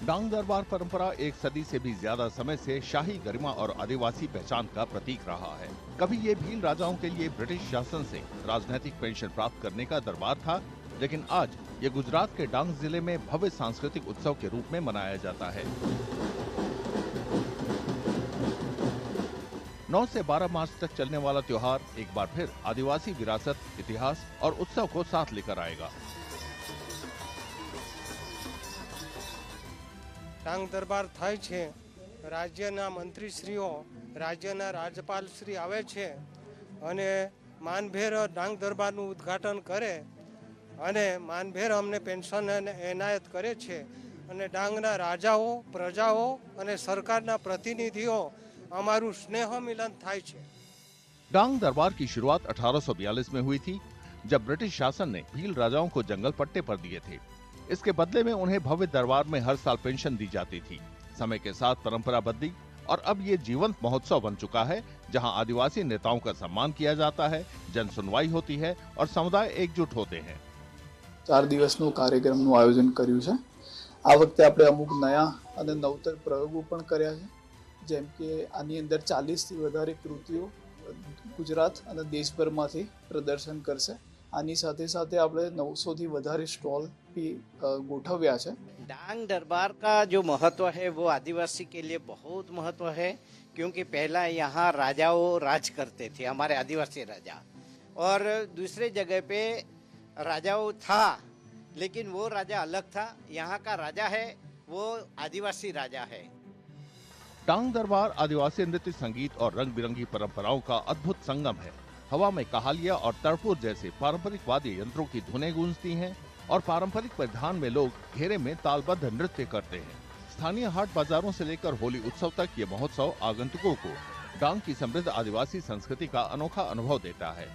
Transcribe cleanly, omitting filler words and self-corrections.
डांग दरबार परंपरा एक सदी से भी ज्यादा समय से शाही गरिमा और आदिवासी पहचान का प्रतीक रहा है। कभी ये भील राजाओं के लिए ब्रिटिश शासन से राजनीतिक पेंशन प्राप्त करने का दरबार था, लेकिन आज ये गुजरात के डांग जिले में भव्य सांस्कृतिक उत्सव के रूप में मनाया जाता है। 9 से 12 मार्च तक चलने वाला त्योहार एक बार फिर आदिवासी विरासत, इतिहास और उत्सव को साथ लेकर आएगा। डांग दरबार थाय छे, राज्यना मंत्रीश्रीओ, राज्यना राज्यपालश्री आवे छे अने मानभेर डांग दरबारનું ઉદ્ઘાટન કરે અને માનભેર અમને પેન્શન એનાયત કરે છે અને ડાંગના રાજાઓ, પ્રજાઓ અને સરકારના પ્રતિનિધિઓ અમારું સ્નેહ મિલન થાય છે। डांग दरबार की शुरुआत 1842 में हुई थी, जब ब्रिटिश शासन ने भील राजाओं को जंगल पट्टे पर दिए थे। इसके बदले में उन्हें भव्य दरबार में हर साल पेंशन दी जाती थी। समय के साथ परंपरा बदली और अब ये जीवंत महोत्सव बन चुका है, जहां आदिवासी नेताओं का सम्मान किया जाता है, जन सुनवाई होती है और समुदाय एकजुट होते हैं। 4 દિવસનું કાર્યક્રમનું આયોજન કર્યું છે। આ વખતે આપણે અમુક નયા અને નવતર પ્રયોગો પણ કર્યા છે, જેમ કે આની અંદર 40 થી વધારે કૃતિઓ ગુજરાત અને દેશભરમાંથી પ્રદર્શન કરશે। આની સાથે સાથે આપણે 900 થી વધારે સ્ટોલ भी गोठव्या है। डांग दरबार का जो महत्व है वो आदिवासी के लिए बहुत महत्व है, क्योंकि पहला यहाँ राजाओं राज करते थे, हमारे आदिवासी राजा, और दूसरे जगह पे राजाओं था, लेकिन वो राजा अलग था। यहाँ का राजा है वो आदिवासी राजा है। डांग दरबार आदिवासी नृत्य, संगीत और रंग बिरंगी परंपराओं का अद्भुत संगम है। हवा में कहालिया और तड़पुर जैसे पारंपरिक वाद्य यंत्रों की धुनें गूंजती हैं और पारंपरिक परिधान में लोग घेरे में तालबद्ध नृत्य करते हैं। स्थानीय हाट बाजारों से लेकर होली उत्सव तक ये महोत्सव आगंतुकों को डांग की समृद्ध आदिवासी संस्कृति का अनोखा अनुभव देता है।